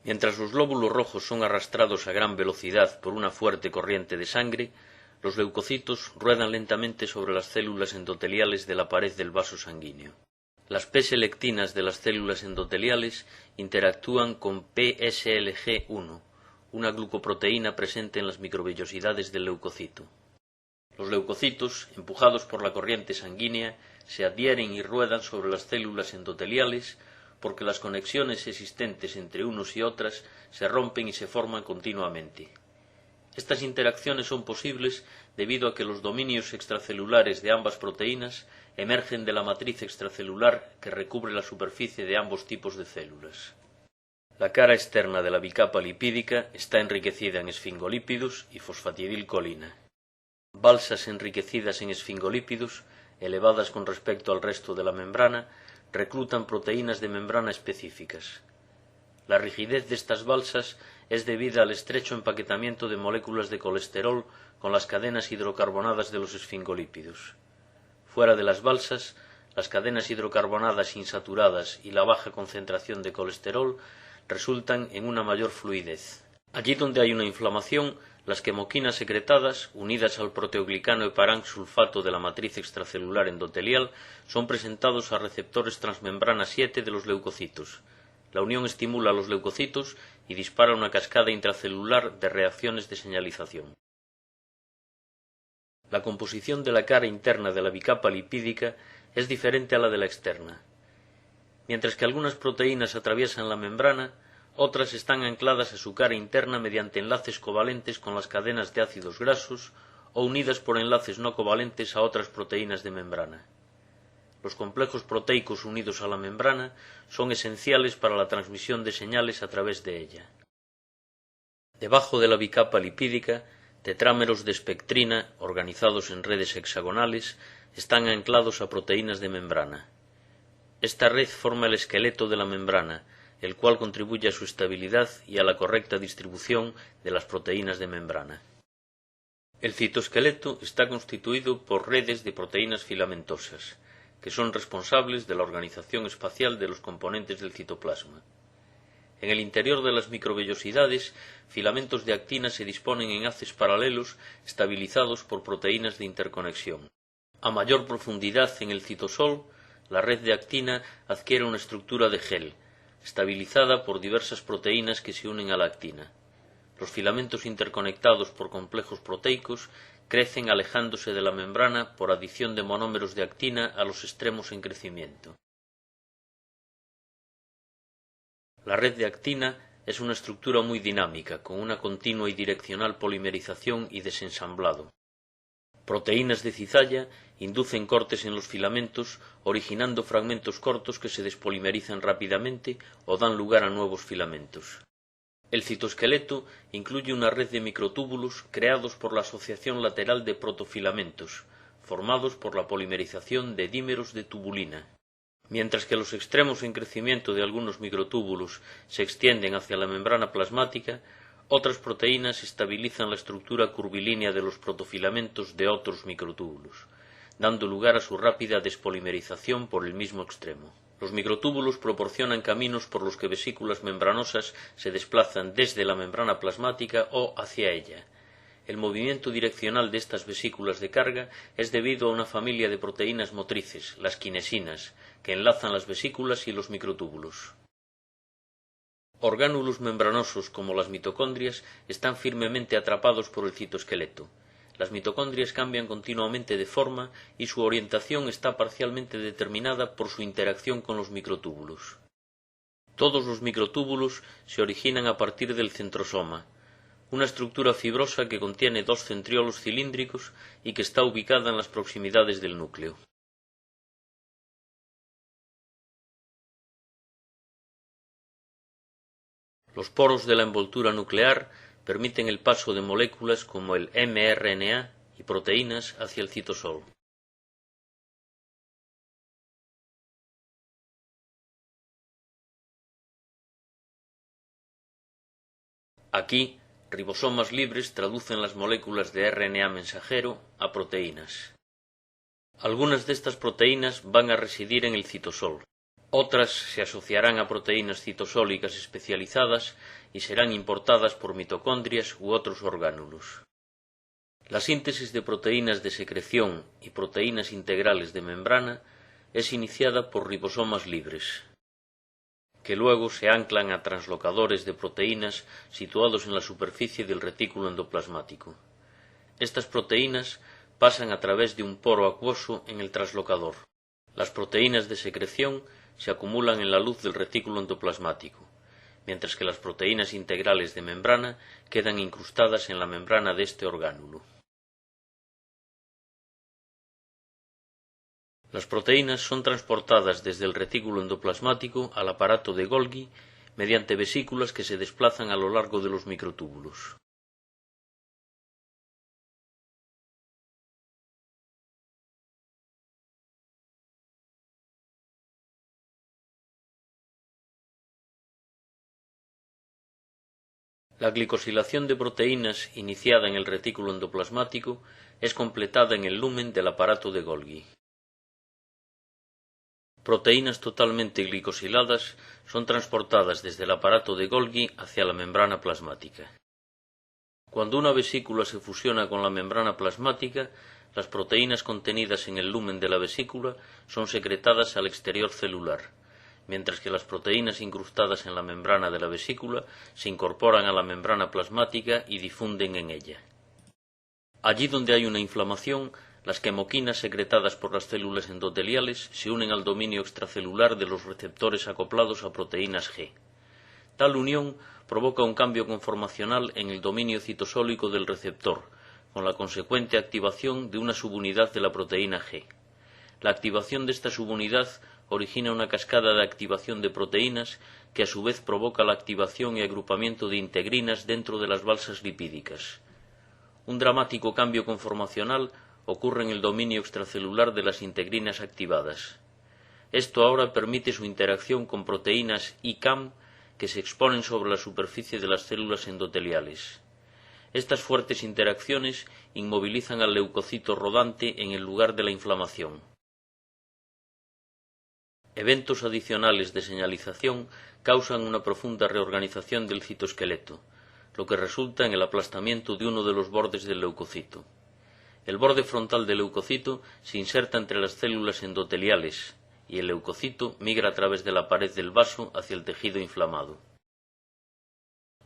Mientras los glóbulos rojos son arrastrados a gran velocidad por una fuerte corriente de sangre, los leucocitos ruedan lentamente sobre las células endoteliales de la pared del vaso sanguíneo. Las P-selectinas de las células endoteliales interactúan con PSLG1, una glucoproteína presente en las microvellosidades del leucocito. Los leucocitos, empujados por la corriente sanguínea, se adhieren y ruedan sobre las células endoteliales porque las conexiones existentes entre unos y otras se rompen y se forman continuamente. Estas interacciones son posibles debido a que los dominios extracelulares de ambas proteínas emergen de la matriz extracelular que recubre la superficie de ambos tipos de células. La cara externa de la bicapa lipídica está enriquecida en esfingolípidos y fosfatidilcolina. Balsas enriquecidas en esfingolípidos, elevadas con respecto al resto de la membrana, reclutan proteínas de membrana específicas. La rigidez de estas balsas es debida al estrecho empaquetamiento de moléculas de colesterol con las cadenas hidrocarbonadas de los esfingolípidos. Fuera de las balsas, las cadenas hidrocarbonadas insaturadas y la baja concentración de colesterol resultan en una mayor fluidez. Allí donde hay una inflamación, las quemoquinas secretadas, unidas al proteoglicano heparansulfato de la matriz extracelular endotelial, son presentados a receptores transmembrana 7 de los leucocitos. La unión estimula a los leucocitos y dispara una cascada intracelular de reacciones de señalización. La composición de la cara interna de la bicapa lipídica es diferente a la de la externa. Mientras que algunas proteínas atraviesan la membrana, otras están ancladas a su cara interna mediante enlaces covalentes con las cadenas de ácidos grasos o unidas por enlaces no covalentes a otras proteínas de membrana. Los complejos proteicos unidos a la membrana son esenciales para la transmisión de señales a través de ella. Debajo de la bicapa lipídica, tetrámeros de espectrina, organizados en redes hexagonales, están anclados a proteínas de membrana. Esta red forma el esqueleto de la membrana, el cual contribuye a su estabilidad y a la correcta distribución de las proteínas de membrana. El citoesqueleto está constituido por redes de proteínas filamentosas, que son responsables de la organización espacial de los componentes del citoplasma. En el interior de las microvellosidades, filamentos de actina se disponen en haces paralelos estabilizados por proteínas de interconexión. A mayor profundidad en el citosol, la red de actina adquiere una estructura de gel, estabilizada por diversas proteínas que se unen a la actina. Los filamentos interconectados por complejos proteicos crecen alejándose de la membrana por adición de monómeros de actina a los extremos en crecimiento. La red de actina es una estructura muy dinámica, con una continua y direccional polimerización y desensamblado. Proteínas de cizalla inducen cortes en los filamentos, originando fragmentos cortos que se despolimerizan rápidamente o dan lugar a nuevos filamentos. El citoesqueleto incluye una red de microtúbulos creados por la asociación lateral de protofilamentos, formados por la polimerización de dímeros de tubulina. Mientras que los extremos en crecimiento de algunos microtúbulos se extienden hacia la membrana plasmática, otras proteínas estabilizan la estructura curvilínea de los protofilamentos de otros microtúbulos, dando lugar a su rápida despolimerización por el mismo extremo. Los microtúbulos proporcionan caminos por los que vesículas membranosas se desplazan desde la membrana plasmática o hacia ella. El movimiento direccional de estas vesículas de carga es debido a una familia de proteínas motrices, las quinesinas, que enlazan las vesículas y los microtúbulos. Orgánulos membranosos como las mitocondrias están firmemente atrapados por el citoesqueleto. Las mitocondrias cambian continuamente de forma y su orientación está parcialmente determinada por su interacción con los microtúbulos. Todos los microtúbulos se originan a partir del centrosoma, una estructura fibrosa que contiene dos centriolos cilíndricos y que está ubicada en las proximidades del núcleo. Los poros de la envoltura nuclear permiten el paso de moléculas como el mRNA y proteínas hacia el citosol. Aquí, ribosomas libres traducen las moléculas de RNA mensajero a proteínas. Algunas de estas proteínas van a residir en el citosol. Otras se asociarán a proteínas citosólicas especializadas y serán importadas por mitocondrias u otros orgánulos. La síntesis de proteínas de secreción y proteínas integrales de membrana es iniciada por ribosomas libres, que luego se anclan a translocadores de proteínas situados en la superficie del retículo endoplasmático. Estas proteínas pasan a través de un poro acuoso en el translocador. Las proteínas de secreción se acumulan en la luz del retículo endoplasmático, mientras que las proteínas integrales de membrana quedan incrustadas en la membrana de este orgánulo. Las proteínas son transportadas desde el retículo endoplasmático al aparato de Golgi mediante vesículas que se desplazan a lo largo de los microtúbulos. La glicosilación de proteínas iniciada en el retículo endoplasmático es completada en el lumen del aparato de Golgi. Proteínas totalmente glicosiladas son transportadas desde el aparato de Golgi hacia la membrana plasmática. Cuando una vesícula se fusiona con la membrana plasmática, las proteínas contenidas en el lumen de la vesícula son secretadas al exterior celular, mientras que las proteínas incrustadas en la membrana de la vesícula se incorporan a la membrana plasmática y difunden en ella. Allí donde hay una inflamación, las quemoquinas secretadas por las células endoteliales se unen al dominio extracelular de los receptores acoplados a proteínas G. Tal unión provoca un cambio conformacional en el dominio citosólico del receptor, con la consecuente activación de una subunidad de la proteína G. La activación de esta subunidad origina una cascada de activación de proteínas que a su vez provoca la activación y agrupamiento de integrinas dentro de las balsas lipídicas. Un dramático cambio conformacional ocurre en el dominio extracelular de las integrinas activadas. Esto ahora permite su interacción con proteínas ICAM que se exponen sobre la superficie de las células endoteliales. Estas fuertes interacciones inmovilizan al leucocito rodante en el lugar de la inflamación. Eventos adicionales de señalización causan una profunda reorganización del citoesqueleto, lo que resulta en el aplastamiento de uno de los bordes del leucocito. El borde frontal del leucocito se inserta entre las células endoteliales y el leucocito migra a través de la pared del vaso hacia el tejido inflamado.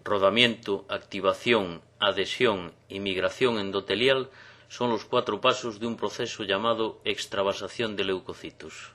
Rodamiento, activación, adhesión y migración endotelial son los 4 pasos de un proceso llamado extravasación de leucocitos.